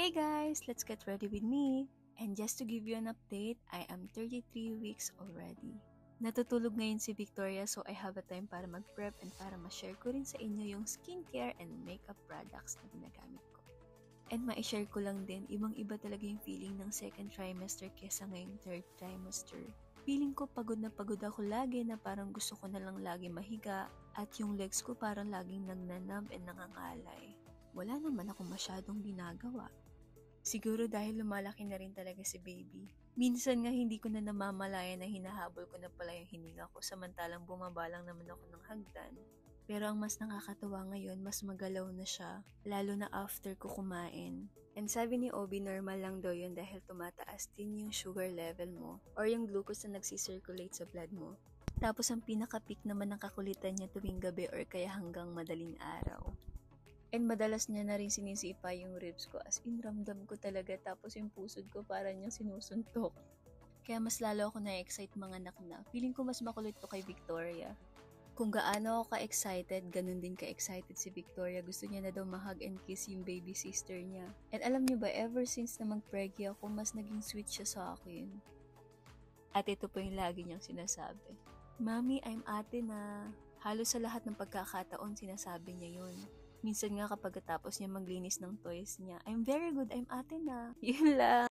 Hey guys, let's get ready with me. And just to give you an update, I am 33 weeks already. Natutulog ngayon si Victoria so I have a time para mag-prep and para ma-share ko rin sa inyo yung skincare and makeup products na ginagamit ko. And ma-share ko lang din, ibang-iba talaga yung feeling ng second trimester kesa ngayong third trimester. Feeling ko pagod na pagod ako lagi na parang gusto ko na lang lagi mahiga at yung legs ko parang laging nagnanab and nangangalay. Wala naman ako masyadong ginagawa. Siguro dahil lumalaki na rin talaga si baby. Minsan nga hindi ko na namamalaya na hinahabol ko na pala yung hininga ko samantalang bumaba lang naman ako ng hagdan. Pero ang mas nakakatawa ngayon, mas magalaw na siya, lalo na after ko kumain. And sabi ni Obi, normal lang daw yun dahil tumataas din yung sugar level mo or yung glucose na nagsisirculate sa blood mo. Tapos ang pinaka-peak naman ng kakulitan niya tuwing gabi or kaya hanggang madaling araw. And madalas niya na rin sinisipa yung ribs ko as in ramdam ko talaga tapos yung pusod ko parang niyang sinusuntok. Kaya mas lalo ako na-excite mga anak na. Feeling ko mas makulit to kay Victoria. Kung gaano ako ka-excited, ganun din ka-excited si Victoria. Gusto niya na daw ma-hug and kiss yung baby sister niya. And alam niyo ba, ever since na mag-preggy ako, mas naging sweet siya sa akin. At ito po yung lagi niyang sinasabi. Mami, I'm ate na. Halos sa lahat ng pagkakataon sinasabi niya yun. Minsan nga kapag tapos niya maglinis ng toys niya, I'm very good, I'm ate na. Yun lang.